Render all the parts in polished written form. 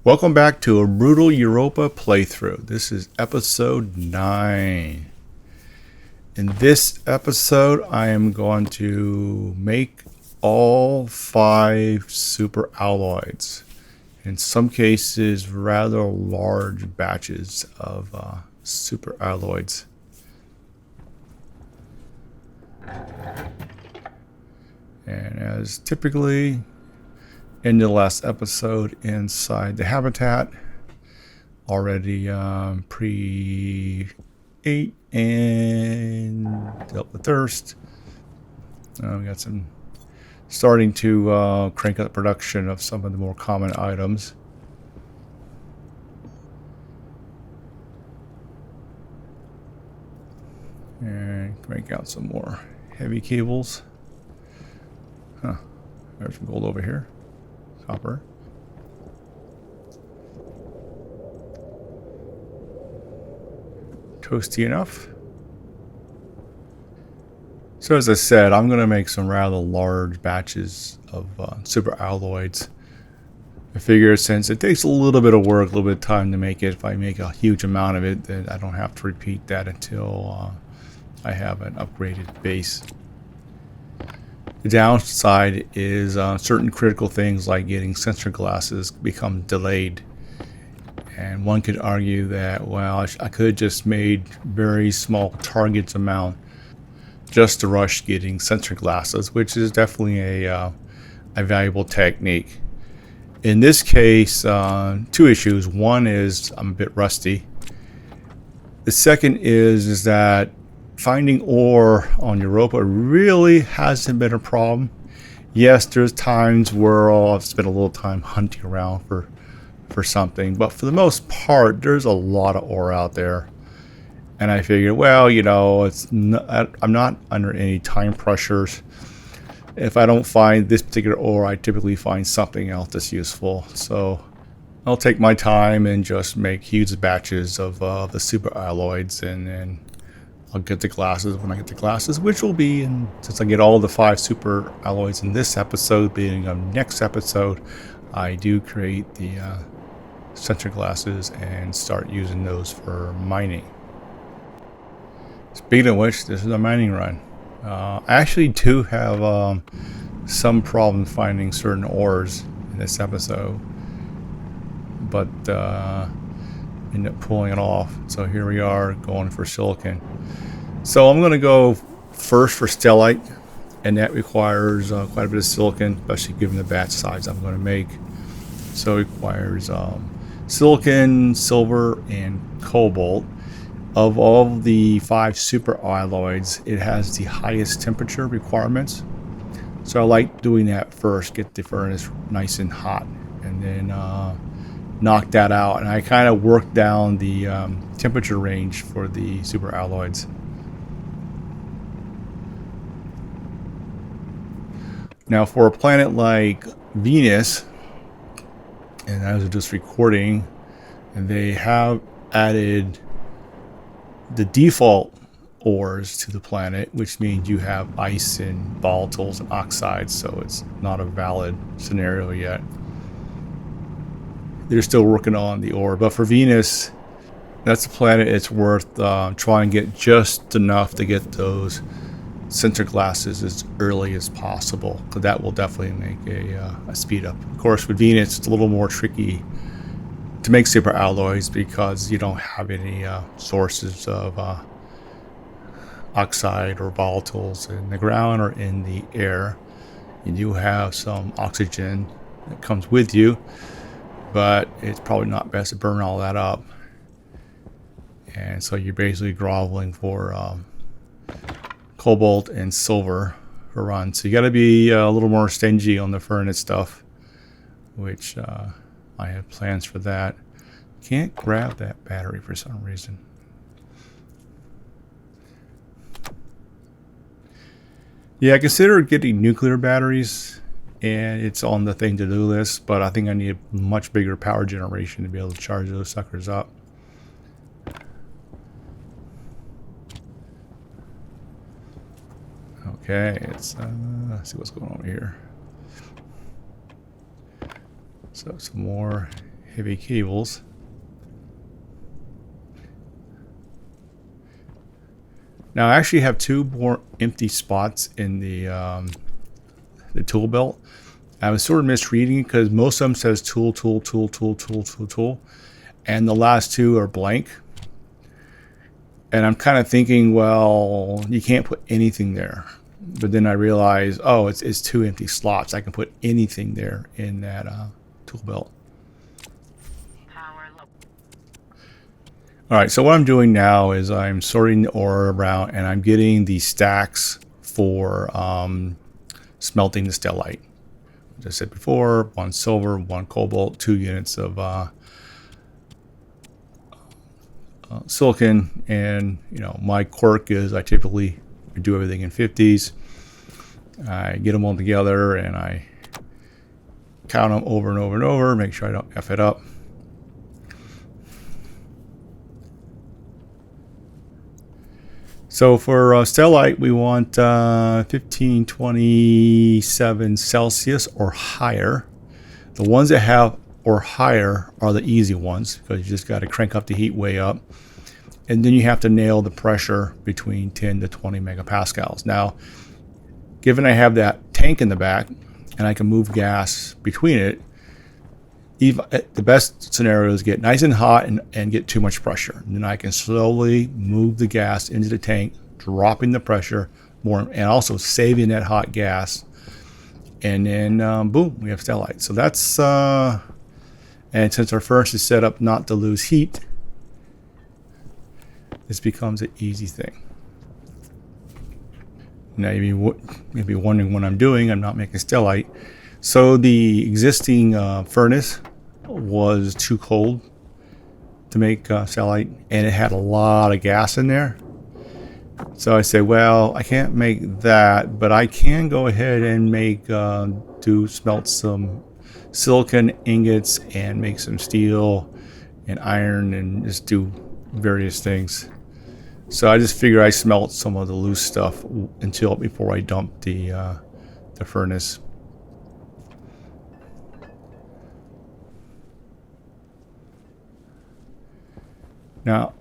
Welcome back to a brutal Europa playthrough. This is episode 9. In this episode, I am going to make all 5 super alloys. In some cases, rather large batches of super alloys. And as typically in the last episode, inside the habitat, already pre-ate and dealt with thirst. We got some starting to crank up production of some of the more common items. And crank out some more heavy cables. There's some gold over here. Copper. Toasty enough. So as I said, I'm going to make some rather large batches of super alloys. I figure since it takes a little bit of work, a little bit of time to make it, if I make a huge amount of it, then I don't have to repeat that until I have an upgraded base. The downside is certain critical things like getting sensor glasses become delayed. And one could argue that, well, I could have just made very small targets amount just to rush getting sensor glasses, which is definitely a valuable technique. In this case, 2 issues. One is I'm a bit rusty. The second is that finding ore on Europa really hasn't been a problem. Yes, there's times where I've spent a little time hunting around for something, but for the most part, there's a lot of ore out there. And I figured, well, you know, I'm not under any time pressures. If I don't find this particular ore, I typically find something else that's useful. So I'll take my time and just make huge batches of the super alloys, and then I'll get the glasses when I get the glasses, which will be since I get all the 5 super alloys in this episode, being of next episode, I do create the sensor glasses and start using those for mining. Speaking of which, this is a mining run. I actually do have some problem finding certain ores in this episode, but end up pulling it off. So here we are going for silicon. So I'm going to go first for stellite, and that requires quite a bit of silicon, especially given the batch size I'm going to make. So it requires silicon, silver, and cobalt. Of all the 5 super alloys, it has the highest temperature requirements. So I like doing that first, get the furnace nice and hot, and then knock that out. And I kind of work down the temperature range for the super alloys. Now for a planet like Venus, and I was just recording, and they have added the default ores to the planet, which means you have ice and volatiles and oxides, so it's not a valid scenario yet. They're still working on the ore, but for Venus, that's a planet it's worth trying to get just enough to get those sensor glasses as early as possible, because that will definitely make a speed up. Of course, with Venus, it's a little more tricky to make super alloys because you don't have any sources of oxide or volatiles in the ground or in the air. You do have some oxygen that comes with you, but it's probably not best to burn all that up. And so you're basically groveling for cobalt and silver for run. So you got to be a little more stingy on the furnace stuff, which I have plans for that. Can't grab that battery for some reason. Yeah, I considered getting nuclear batteries, and it's on the thing to do list, but I think I need a much bigger power generation to be able to charge those suckers up. Okay, let's see what's going on here. So some more heavy cables. Now I actually have two more empty spots in the tool belt. I was sort of misreading it because most of them says tool, tool, tool, tool, tool, tool, tool, and the last two are blank. And I'm kind of thinking, well, you can't put anything there. But then I realized, oh, it's two empty slots. I can put anything there in that tool belt. All right, so what I'm doing now is I'm sorting the ore around, and I'm getting the stacks for smelting the stellite. As I said before, 1 silver, 1 cobalt, 2 units of silicon, and my quirk is I typically do everything in 50s. I get them all together and I count them over and over and over, make sure I don't F it up. So for stellite, we want 1527 Celsius or higher. The ones that have or higher are the easy ones because you just got to crank up the heat way up. And then you have to nail the pressure between 10 to 20 megapascals. Now, given I have that tank in the back and I can move gas between it, even the best scenario is get nice and hot and get too much pressure. And then I can slowly move the gas into the tank, dropping the pressure more and also saving that hot gas. And then boom, we have stellite. So that's and since our furnace is set up not to lose heat, this becomes an easy thing. Now you may be wondering what I'm doing. I'm not making stellite. So the existing furnace was too cold to make stellite, and it had a lot of gas in there. So I said, well, I can't make that, but I can go ahead and make smelt some silicon ingots and make some steel and iron and just do various things. So I just figured I smelt some of the loose stuff before I dumped the furnace. Now,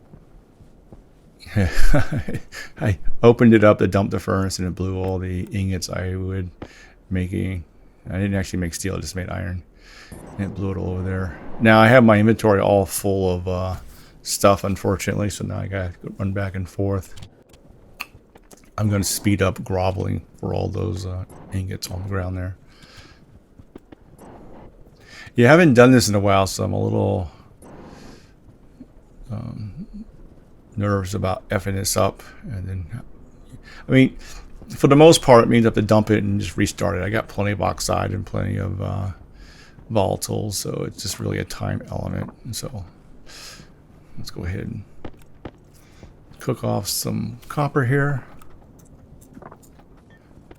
I opened it up to dump the furnace and it blew all the ingots I would making. I didn't actually make steel, I just made iron. And it blew it all over there. Now I have my inventory all full of stuff, unfortunately, so now I gotta run back and forth. I'm gonna speed up groveling for all those ingots on the ground there. Yeah, I haven't done this in a while, so I'm a little nervous about effing this up. And then, I mean, for the most part, it means I have to dump it and just restart it. I got plenty of oxide and plenty of volatiles, so it's just really a time element. And so let's go ahead and cook off some copper here.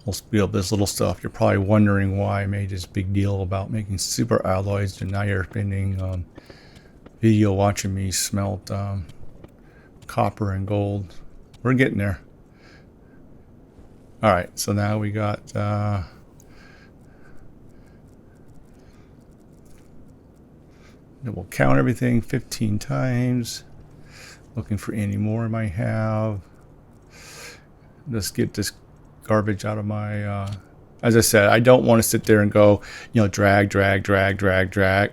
We'll speed up this little stuff. You're probably wondering why I made this big deal about making super alloys, and now you're spending video watching me smelt copper and gold. We're getting there. All right, so now we got then we'll count everything 15 times, looking for any more I might have. Let's get this garbage out of my as I said, I don't want to sit there and go, drag.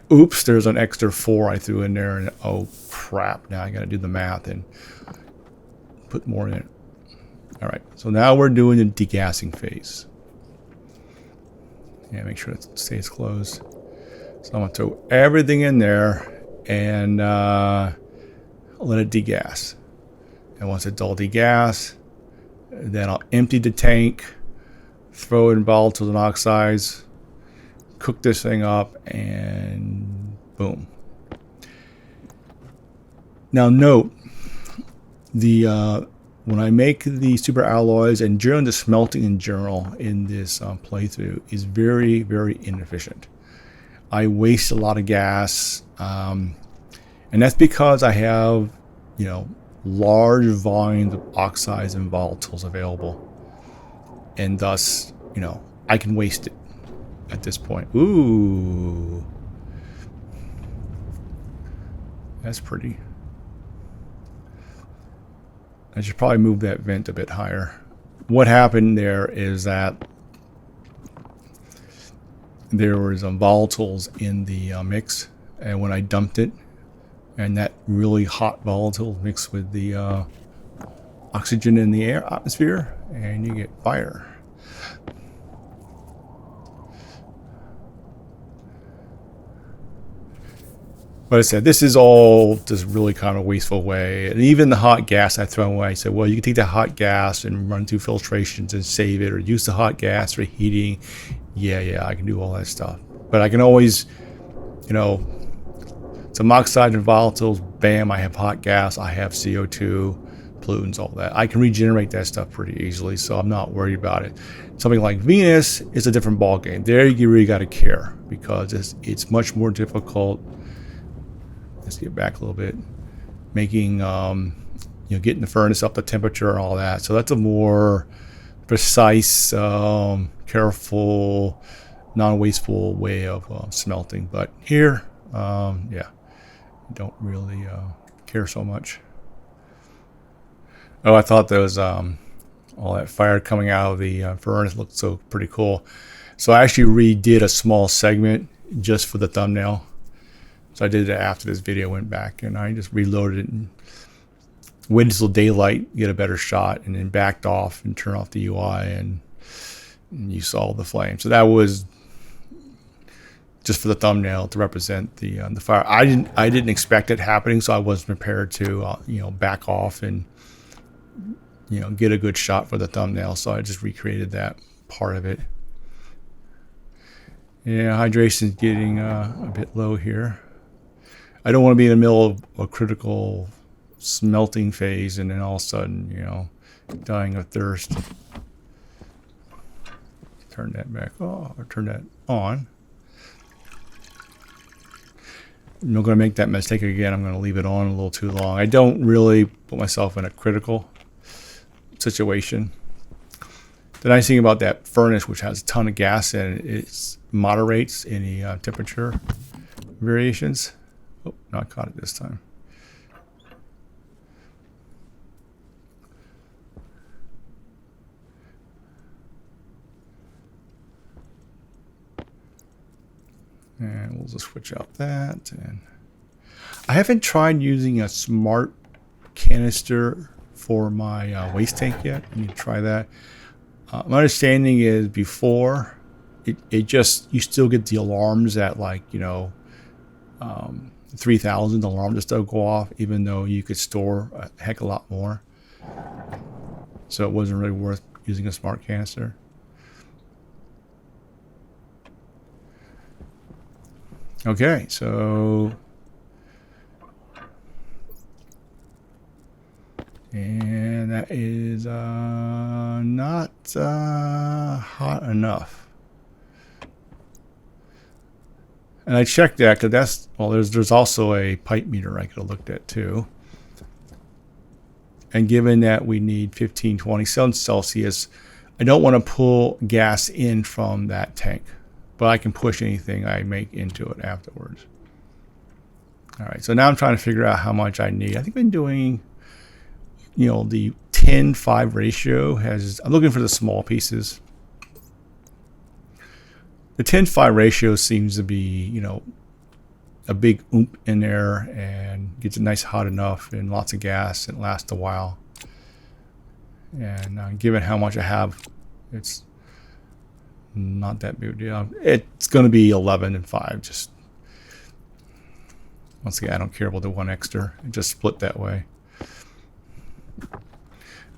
Oops, there's an extra 4 I threw in there, and oh crap, now I got to do the math and put more in it. All right, so now we're doing the degassing phase. Yeah, make sure it stays closed. So I'm going to throw everything in there and let it degas. And once it's all degas, then I'll empty the tank, throw in volatiles and oxides, cook this thing up, and boom. Now note, when I make the super alloys and during the smelting in general in this playthrough is very, very inefficient. I waste a lot of gas, and that's because I have, large volumes of oxides and volatiles available, and thus, I can waste it at this point. Ooh. That's pretty. I should probably move that vent a bit higher. What happened there is that there was volatiles in the mix, and when I dumped it, and that really hot volatile mixed with the oxygen in the air atmosphere, and you get fire. But I said, this is all just really kind of wasteful way. And even the hot gas I throw away. I said, well, you can take the hot gas and run through filtrations and save it, or use the hot gas for heating. Yeah, I can do all that stuff. But I can always, you know, some oxide and volatiles, bam, I have hot gas, I have CO2, pollutants, all that. I can regenerate that stuff pretty easily, so I'm not worried about it. Something like Venus is a different ballgame. There you really got to care, because it's much more difficult. Let's get back a little bit. Making, getting the furnace up to temperature and all that. So that's a more precise, careful, non-wasteful way of smelting. But here, yeah, don't really care so much. Oh, I thought there was all that fire coming out of the furnace looked so pretty cool. So I actually redid a small segment just for the thumbnail. So I did it after this video went back, and I just reloaded it and waited until daylight, get a better shot, and then backed off and turned off the UI, and you saw the flame. So that was just for the thumbnail to represent the fire. I didn't expect it happening, so I wasn't prepared to back off and get a good shot for the thumbnail. So I just recreated that part of it. Yeah, hydration's getting a bit low here. I don't want to be in the middle of a critical smelting phase and then all of a sudden, dying of thirst. Turn that back off, or turn that on. I'm not going to make that mistake again. I'm going to leave it on a little too long. I don't really put myself in a critical situation. The nice thing about that furnace, which has a ton of gas in it, it moderates any temperature variations. Oh, not caught it this time. And we'll just switch out that. And I haven't tried using a smart canister for my waste tank yet. I need to try that. My understanding is before it just, you still get the alarms at 3,000. The alarm just don't go off, even though you could store a heck of a lot more. So it wasn't really worth using a smart canister. Okay, so and that is not hot enough. And I checked that because that's, well, there's also a pipe meter I could have looked at too. And given that we need 1520 Celsius, I don't want to pull gas in from that tank, but I can push anything I make into it afterwards. All right, so now I'm trying to figure out how much I need. I think I've been doing, the 10-5 ratio has, I'm looking for the small pieces. The 10-5 ratio seems to be, a big oomph in there and gets it nice hot enough and lots of gas and lasts a while. And given how much I have, it's not that big a deal. It's going to be 11 and 5. Just once again, I don't care about the one extra. It just split that way.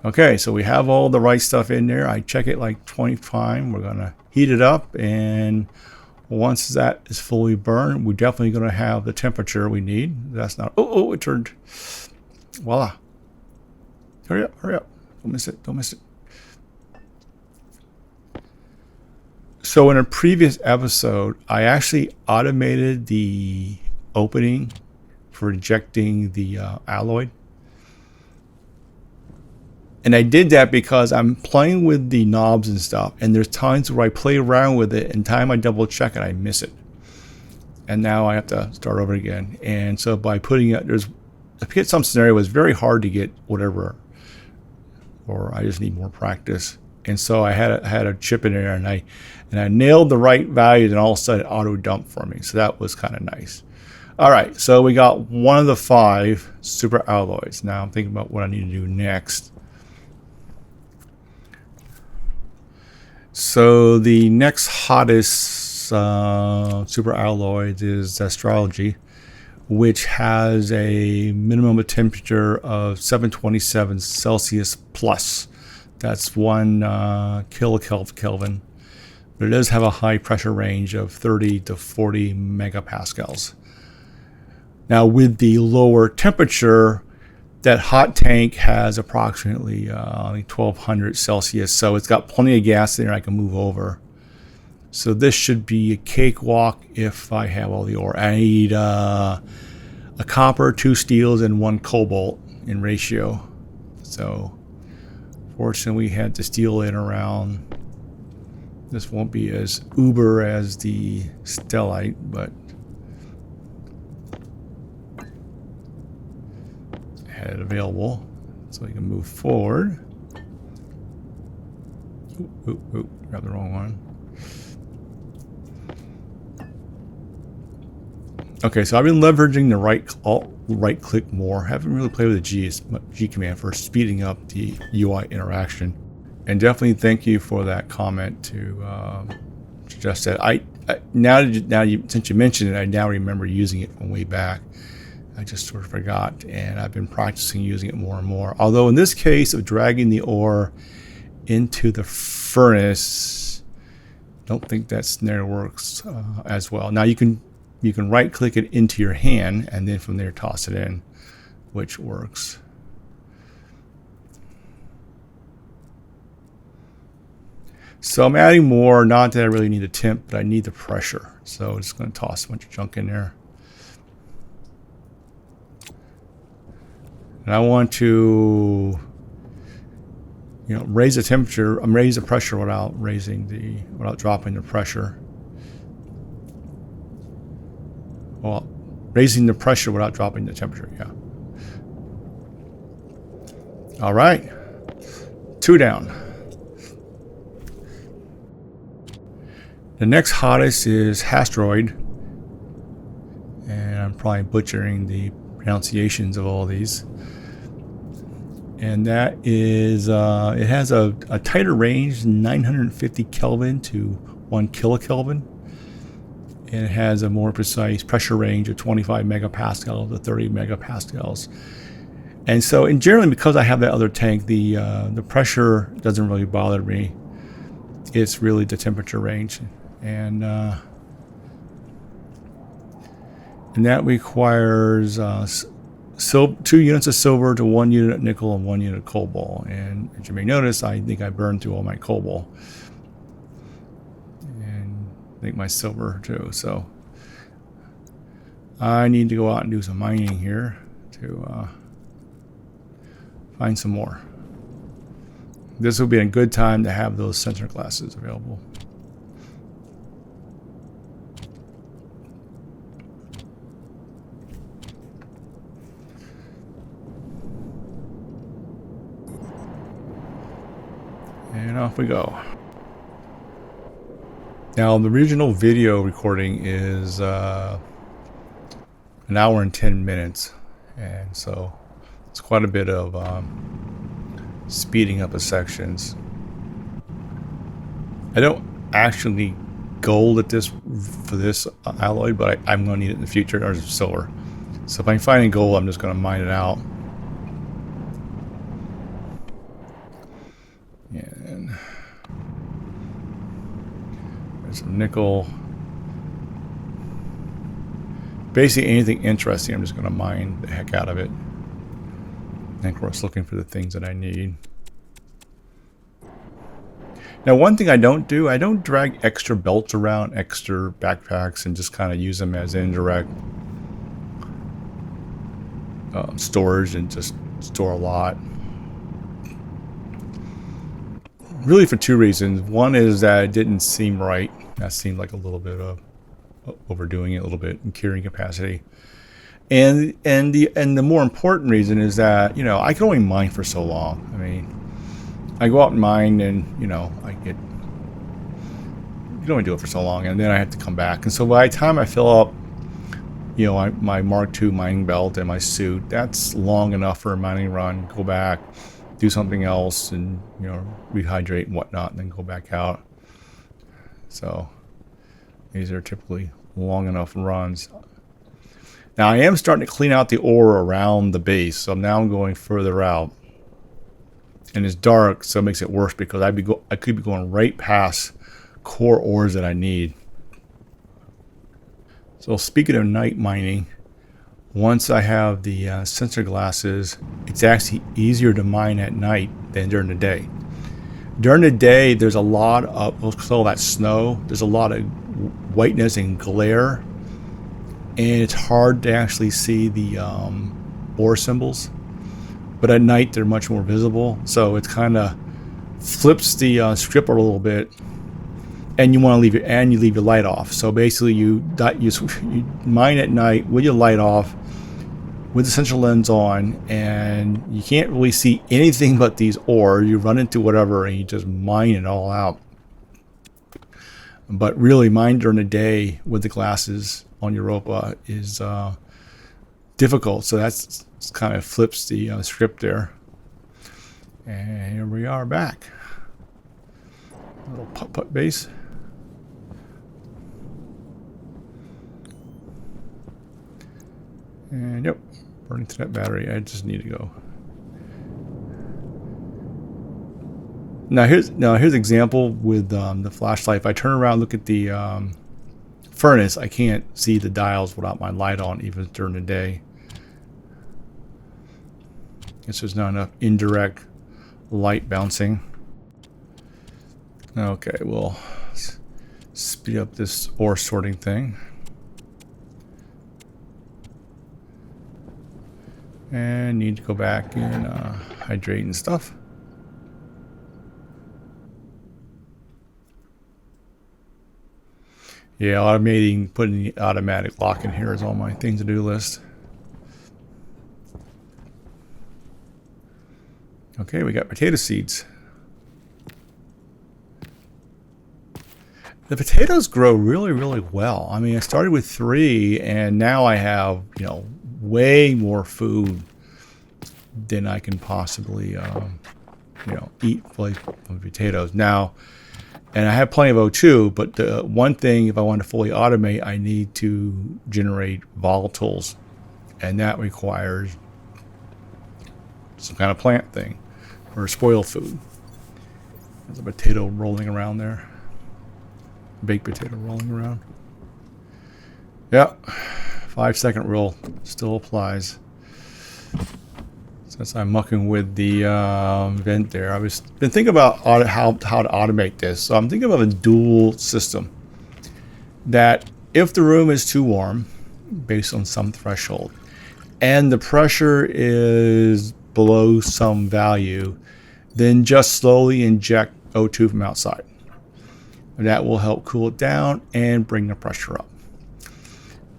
Okay, so we have all the right stuff in there. I check it like 20 times. We're going to heat it up, and once that is fully burned, we're definitely going to have the temperature we need. That's not, it turned, voila. Hurry up. Don't miss it. So in a previous episode, I actually automated the opening for injecting the alloy. And I did that because I'm playing with the knobs and stuff, and there's times where I play around with it, and time I double check it, I miss it. and now I have to start over again. And so by putting it, I get some scenario, it was very hard to get whatever, or I just need more practice. And so I had a chip in there, and I nailed the right values, and all of a sudden it auto dumped for me. So that was kind of nice. All right, so we got one of the 5 super alloys. Now I'm thinking about what I need to do next. So the next hottest super alloy is astrology, which has a minimum of temperature of 727 Celsius plus. That's 1 kilokelvin. But it does have a high pressure range of 30 to 40 megapascals. Now, with the lower temperature, that hot tank has approximately 1200 Celsius, so it's got plenty of gas in there I can move over. So this should be a cakewalk if I have all the ore. I need a copper, 2 steels, and 1 cobalt in ratio. So fortunately, we had the steel in around. This won't be as uber as the stellite, but had it available, so we can move forward. Grab the wrong one. Okay, so I've been leveraging the right click more. Haven't really played with the G command for speeding up the UI interaction. And definitely thank you for that comment to suggest that. Since you mentioned it, I now remember using it from way back. I just sort of forgot, and I've been practicing using it more and more. Although in this case of dragging the ore into the furnace, don't think that scenario works as well. Now you can right click it into your hand and then from there toss it in, which works. So I'm adding more, not that I really need the temp, but I need the pressure. So I'm just going to toss a bunch of junk in there. And I want to, raise the temperature. Raise the pressure without dropping the pressure. Well, raising the pressure without dropping the temperature. Yeah. All right. 2 down. The next hottest is Hastroid, and I'm probably butchering the pronunciations of all these. And that is, it has a tighter range, 950 Kelvin to 1 kilokelvin. And it has a more precise pressure range of 25 megapascals to 30 megapascals. And so, generally, because I have that other tank, the pressure doesn't really bother me. It's really the temperature range. And that requires 2 units of silver to 1 unit of nickel and 1 unit of cobalt. And as you may notice, I think I burned through all my cobalt. And I think my silver too. So I need to go out and do some mining here to find some more. This will be a good time to have those sensor glasses available. And off we go. Now the original video recording is 1 hour and 10 minutes, and so it's quite a bit of speeding up of sections. I don't actually gold at this for this alloy, but I'm going to need it in the future, or silver. So if I'm finding gold, I'm just going to mine it out. And there's some nickel. Basically anything interesting, I'm just going to mine the heck out of it. And of course looking for the things that I need. Now one thing I don't do, I don't drag extra belts around, extra backpacks, and just kind of use them as indirect storage and just store a lot. Really for 2 reasons. One is that it didn't seem right. That seemed like a little bit of overdoing it a little bit in carrying capacity. And the more important reason is that, you know, I can only mine for so long. I mean, I go out and mine, and you know, you can only do it for so long, and then I have to come back. And so by the time I fill up, you know, my Mark II mining belt and my suit, that's long enough for a mining run. Go back, do something else, and you know, rehydrate and whatnot, and then go back out. So these are typically long enough runs. Now I am starting to clean out the ore around the base, so now I'm going further out, and it's dark, so it makes it worse because I could be going right past core ores that I need. So speaking of night mining, once I have the sensor glasses, it's actually easier to mine at night than during the day. During the day, there's a lot of, we'll call that snow, there's a lot of whiteness and glare, and it's hard to actually see the ore symbols. But at night, they're much more visible, so it kind of flips the strip a little bit, and you want to leave your light off. So basically, you mine at night with your light off, with the sensor lens on, and you can't really see anything but these ores. You run into whatever, and you just mine it all out. But really, mine during the day with the glasses on Europa is difficult. So that's kind of flips the script there. And here we are back. Little putt-putt base. And yep, burning to that battery. I just need to go. Now here's an example with the flashlight. If I turn around, look at the furnace, I can't see the dials without my light on, even during the day. It's just not enough indirect light bouncing. Okay, we'll speed up this ore sorting thing. And need to go back and hydrate and stuff. Yeah, putting the automatic lock in here is on my thing to do list. Okay, we got potato seeds. The potatoes grow really, really well. I mean, I started with 3, and now I have, you know, way more food than I can possibly, you know, eat from potatoes. Now, and I have plenty of O2, but the one thing, if I want to fully automate, I need to generate volatiles, and that requires some kind of plant thing or spoil food. There's a potato rolling around there. Baked potato rolling around. Yep, 5-second rule still applies. Since I'm mucking with the vent there, I've been thinking about how to automate this. So I'm thinking of a dual system. That if the room is too warm, based on some threshold, and the pressure is below some value, then just slowly inject O2 from outside. And that will help cool it down and bring the pressure up.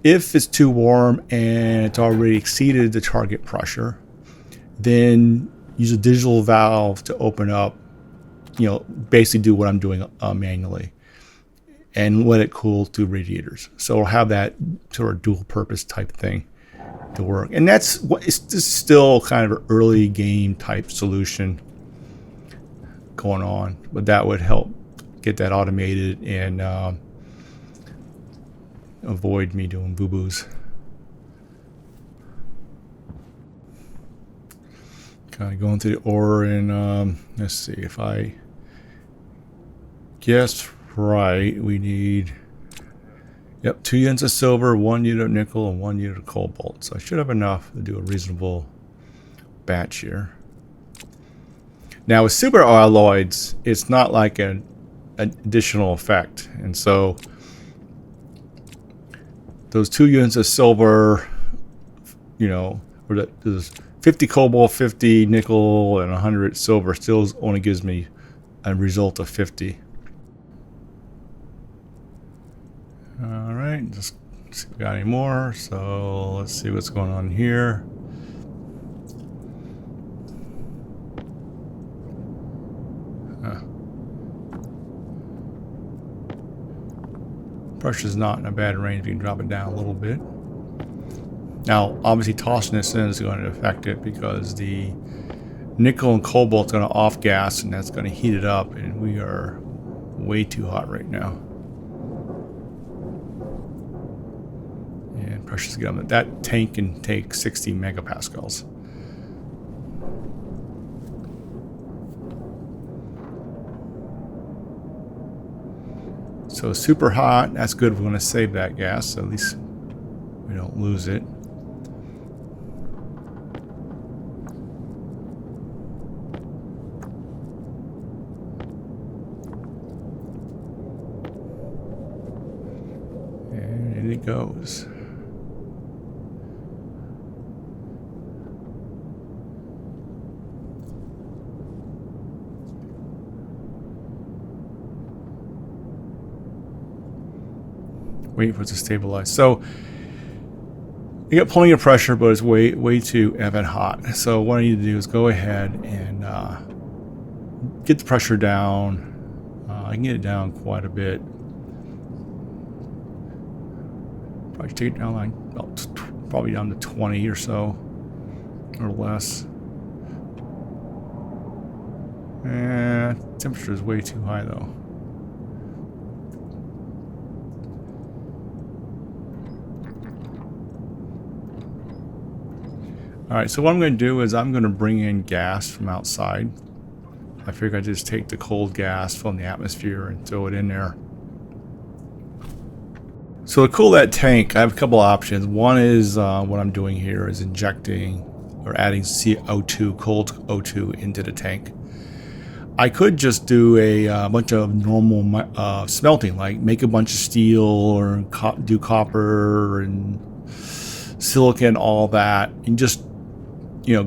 If it's too warm and it's already exceeded the target pressure, then use a digital valve to open up, you know, basically do what I'm doing manually, and let it cool to radiators. So we'll have that sort of dual purpose type thing to work. And that's what it's still kind of an early game type solution going on, but that would help get that automated and avoid me doing boo-boos. Kind of going through the ore, and let's see if I guess right. We need 2 units of silver, 1 unit of nickel, and 1 unit of cobalt. So I should have enough to do a reasonable batch here. Now with superalloys, it's not like an additional effect, and so those 2 units of silver, you know, or that there's 50 cobalt, 50 nickel, and 100 silver still only gives me a result of 50. All right, just see if we got any more. So let's see what's going on here. Pressure's not in a bad range. We can drop it down a little bit. Now, obviously, tossing this in is going to affect it because the nickel and cobalt's going to off gas, and that's going to heat it up, and we are way too hot right now. And pressure's getting up. That tank can take 60 megapascals. So super hot, that's good. We're going to save that gas, so at least we don't lose it. And in it goes. Wait for it to stabilize. So you got plenty of pressure, but it's way too effing hot. So what I need to do is go ahead and get the pressure down. I can get it down quite a bit. Probably take it down like probably down to 20 or so, or less. And temperature is way too high though. Alright, so what I'm going to do is I'm going to bring in gas from outside. I figure I just take the cold gas from the atmosphere and throw it in there. So to cool that tank, I have a couple options. One is what I'm doing here is injecting or adding CO2, cold O2 into the tank. I could just do a bunch of normal smelting, like make a bunch of steel or do copper and silicon, all that, and just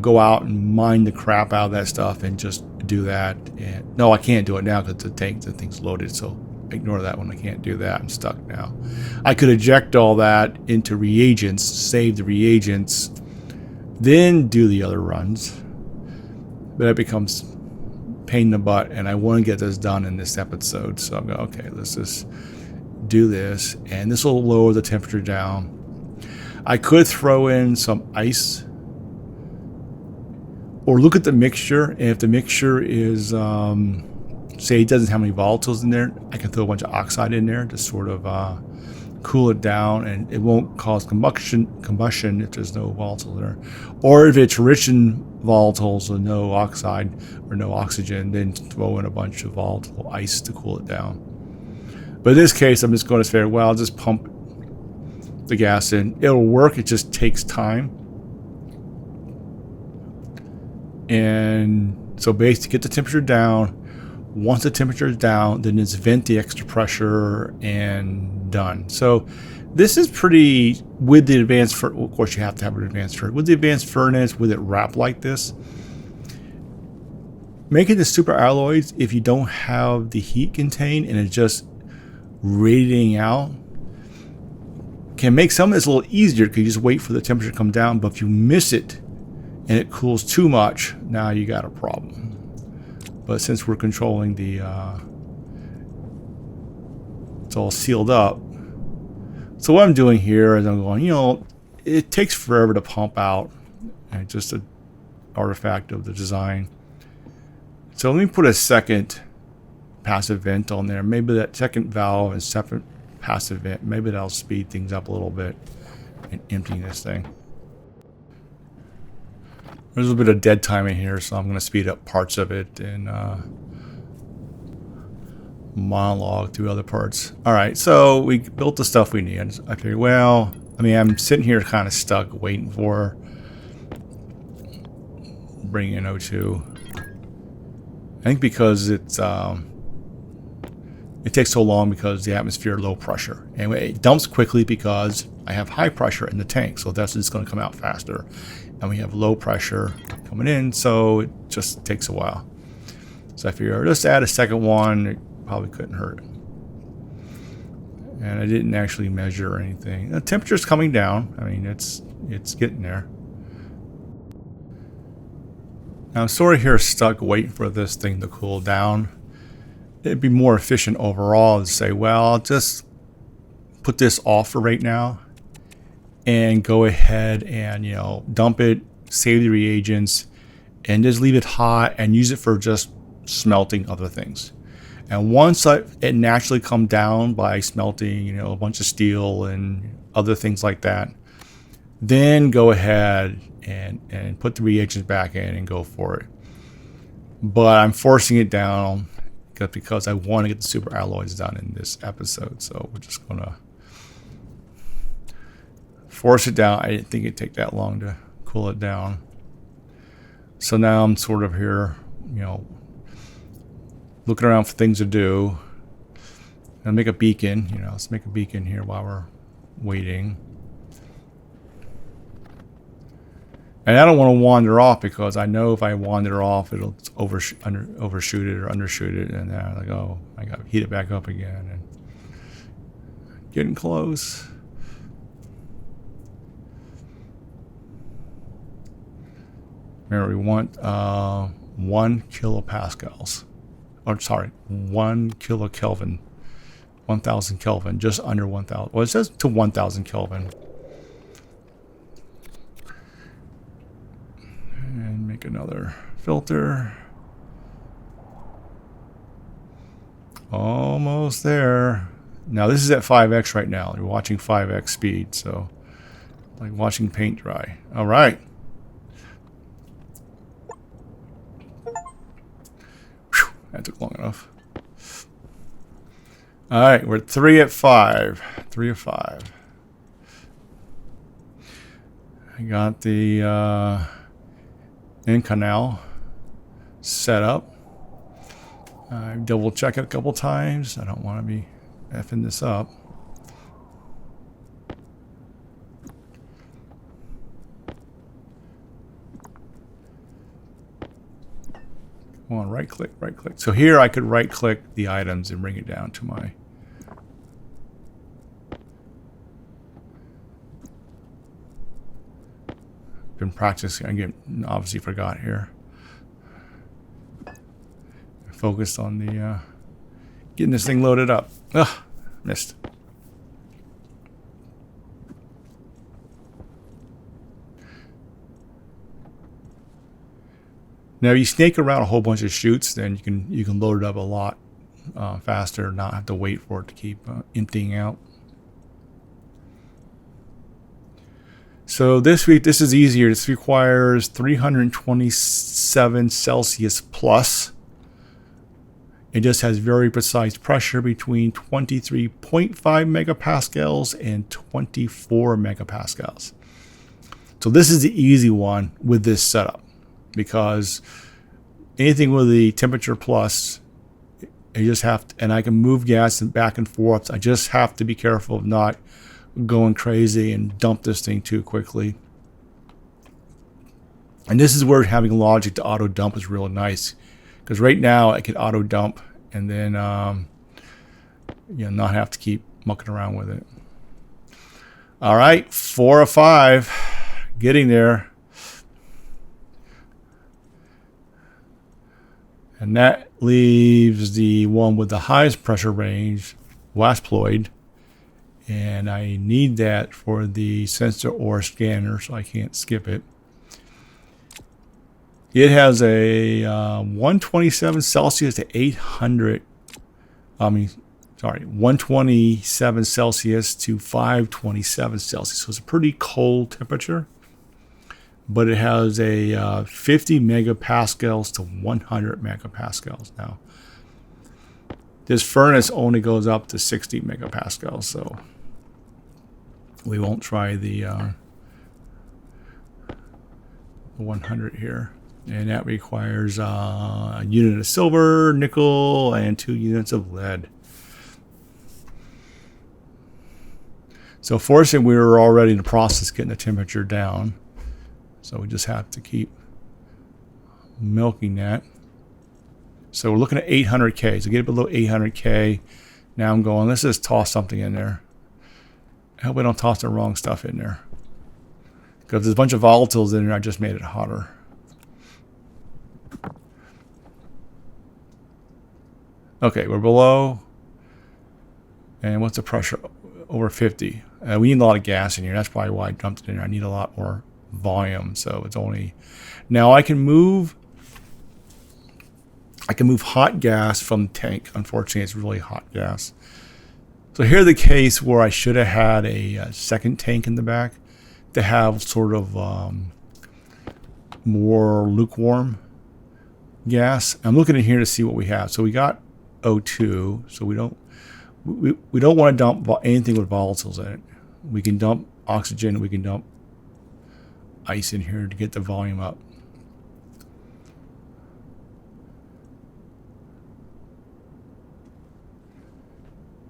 go out and mine the crap out of that stuff and just do that. And no, I can't do it now because the thing's loaded, so ignore that one. I can't do that. I'm stuck now. I could eject all that into reagents, save the reagents, then do the other runs. But it becomes pain in the butt, and I want to get this done in this episode. So I'm going, okay, let's just do this, and this will lower the temperature down. I could throw in some ice, or look at the mixture, and if the mixture is, say it doesn't have any volatiles in there, I can throw a bunch of oxide in there to sort of cool it down, and it won't cause combustion if there's no volatiles there. Or if it's rich in volatiles or no oxide or no oxygen, then throw in a bunch of volatile ice to cool it down. But in this case, I'm just going to say, well, I'll just pump the gas in. It'll work, it just takes time. And so basically get the temperature down. Once the temperature is down, then just vent the extra pressure and done. So this is pretty, with the advanced furnace, of course you have to have an advanced furnace. With the advanced furnace, with it wrapped like this, making the superalloys, if you don't have the heat contained and it's just radiating out, can make some of this a little easier because you just wait for the temperature to come down. But if you miss it and it cools too much, now you got a problem. But since we're controlling the, it's all sealed up. So what I'm doing here is I'm going, it takes forever to pump out, and it's just an artifact of the design. So let me put a second passive vent on there. Maybe that second valve and second passive vent, maybe that'll speed things up a little bit in emptying this thing. There's a little bit of dead time in here, so I'm going to speed up parts of it and monologue through other parts. Alright, so we built the stuff we need. I figured, well, I'm sitting here kind of stuck waiting for bringing in O2. I think because it's it takes so long because the atmosphere low pressure. Anyway, it dumps quickly because I have high pressure in the tank, so that's just going to come out faster. And we have low pressure coming in, so it just takes a while. So I figure let's add a second one. It probably couldn't hurt. And I didn't actually measure or anything. The temperature's coming down. I mean, it's getting there. Now I'm sort of here stuck waiting for this thing to cool down. It'd be more efficient overall to say, well, I'll just put this off for right now and go ahead and, you know, dump it, save the reagents, and just leave it hot and use it for just smelting other things. And once it naturally come down by smelting, you know, a bunch of steel and other things like that, then go ahead and put the reagents back in and go for it. But I'm forcing it down because I want to get the superalloys done in this episode. So we're just going to force it down. I didn't think it'd take that long to cool it down. So now I'm sort of here, you know, looking around for things to do. I'll make a beacon, you know, let's make a beacon here while we're waiting. And I don't want to wander off because I know if I wander off, it'll overshoot it or undershoot it. And then I'm like, oh, I got to heat it back up again. And getting close. Remember, we want 1 kilopascals. Or sorry, 1 kilokelvin. 1,000 Kelvin, just under 1,000. Well, it says to 1,000 Kelvin. And make another filter. Almost there. Now this is at 5x right now. You're watching 5x speed, so like watching paint dry. All right. Whew, that took long enough. All right, we're 3 at 5. 3 of 5. I got the in canal set up. I double check it a couple times. I don't want to be effing this up. Come on, right click, right click. So here I could right click the items and bring it down to my been practicing. I obviously forgot here. Focused on the getting this thing loaded up. Ugh, missed. Now, if you snake around a whole bunch of chutes, then you can load it up a lot faster, not have to wait for it to keep emptying out. So this week, this is easier. This requires 327 Celsius plus. It just has very precise pressure between 23.5 megapascals and 24 megapascals. So this is the easy one with this setup, because anything with the temperature plus, you just have to, and I can move gas back and forth. I just have to be careful of not going crazy and dump this thing too quickly. And this is where having logic to auto dump is really nice, because right now I can auto dump and then not have to keep mucking around with it. All right, 4 of 5, getting there. And that leaves the one with the highest pressure range, Wasploid. And I need that for the sensor or scanner, so I can't skip it. It has a 127 Celsius to 127 Celsius to 527 Celsius. So it's a pretty cold temperature. But it has a 50 megapascals to 100 megapascals. Now, this furnace only goes up to 60 megapascals, so we won't try the 100 here. And that requires a unit of silver, nickel, and 2 units of lead. So fortunately, we were already in the process of getting the temperature down. So we just have to keep milking that. So we're looking at 800K. So get it below 800K, Now I'm going, let's just toss something in there. I hope I don't toss the wrong stuff in there. Because there's a bunch of volatiles in there, I just made it hotter. Okay, we're below. And what's the pressure? Over 50. We need a lot of gas in here. That's probably why I dumped it in there. I need a lot more volume. So it's only... Now I can move hot gas from the tank. Unfortunately, it's really hot gas. So here's the case where I should have had a second tank in the back to have sort of more lukewarm gas. I'm looking in here to see what we have. So we got O2. So we don't want to dump anything with volatiles in it. We can dump oxygen. We can dump ice in here to get the volume up.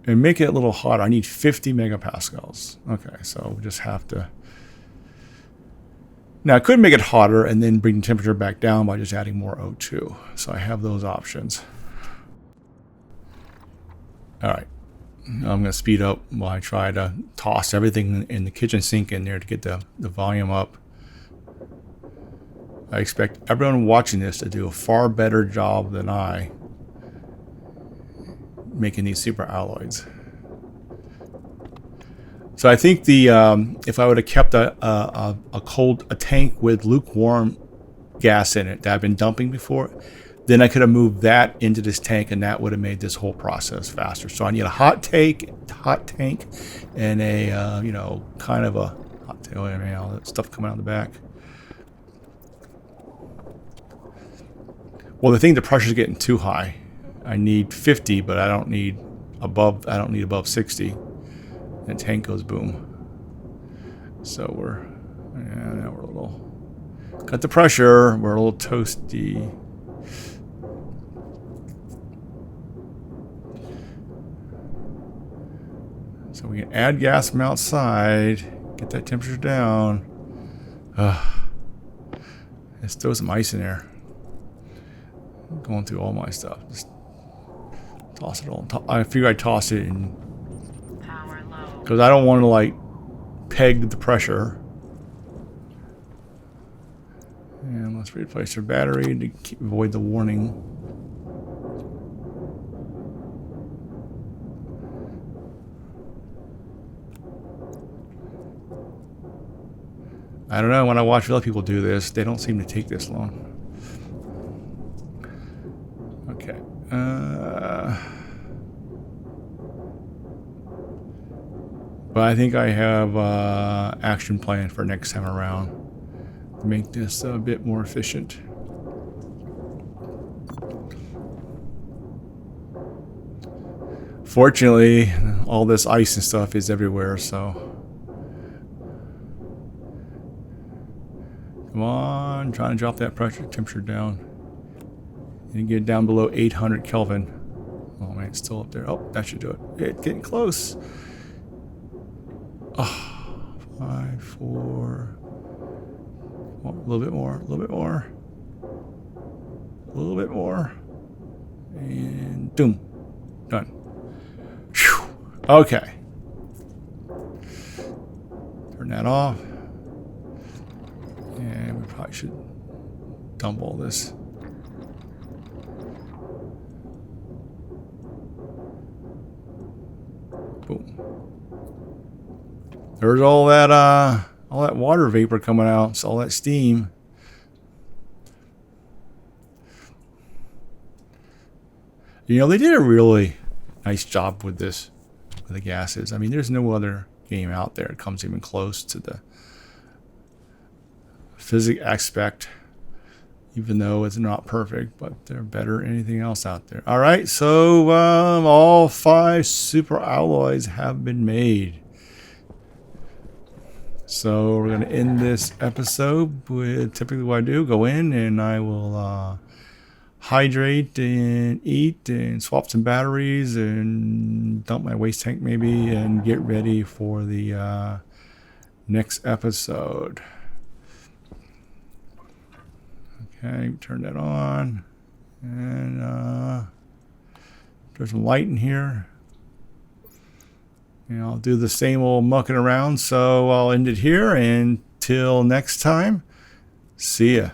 And make it a little hotter. I need 50 megapascals. Okay, so we just have to... Now, I could make it hotter and then bring the temperature back down by just adding more O2. So I have those options. All right. Now I'm going to speed up while I try to toss everything in the kitchen sink in there to get the volume up. I expect everyone watching this to do a far better job than I making these superalloys. So I think the if I would have kept a tank with lukewarm gas in it that I've been dumping before, then I could have moved that into this tank, and that would have made this whole process faster. So I need a hot tank, and a you know, kind of a hot tank. I mean, all that stuff coming out the back. Well, the pressure's getting too high. I need 50, but I don't need above 60. And the tank goes boom. So now we're a little, cut the pressure. We're a little toasty. So we can add gas from outside, get that temperature down. Let's throw some ice in there. Going through all my stuff. Just toss it all. I figure I'd toss it in because I don't want to like peg the pressure. And let's replace our battery to avoid the warning. I don't know, when I watch other people do this, they don't seem to take this long. Okay. But I think I have action plan for next time around to make this a bit more efficient. Fortunately, all this ice and stuff is everywhere, so come on, trying to drop that temperature down and get it down below 800 Kelvin. Oh man, it's still up there. Oh, that should do it. It's getting close. Oh, 5, 4. Oh, a little bit more, a little bit more, a little bit more, and boom, done. Whew. Okay. Turn that off. And we probably should dump all this. Boom. There's all that water vapor coming out. It's all that steam. You know, they did a really nice job with this, with the gases. I mean, there's no other game out there that comes even close to the physics aspect, even though it's not perfect, but they're better than anything else out there. All right, so all 5 superalloys have been made. So we're going to end this episode with typically what I do. Go in and I will hydrate and eat and swap some batteries and dump my waste tank maybe and get ready for the next episode. Okay, turn that on. And there's some light in here. And I'll do the same old mucking around, so I'll end it here. And till next time, see ya.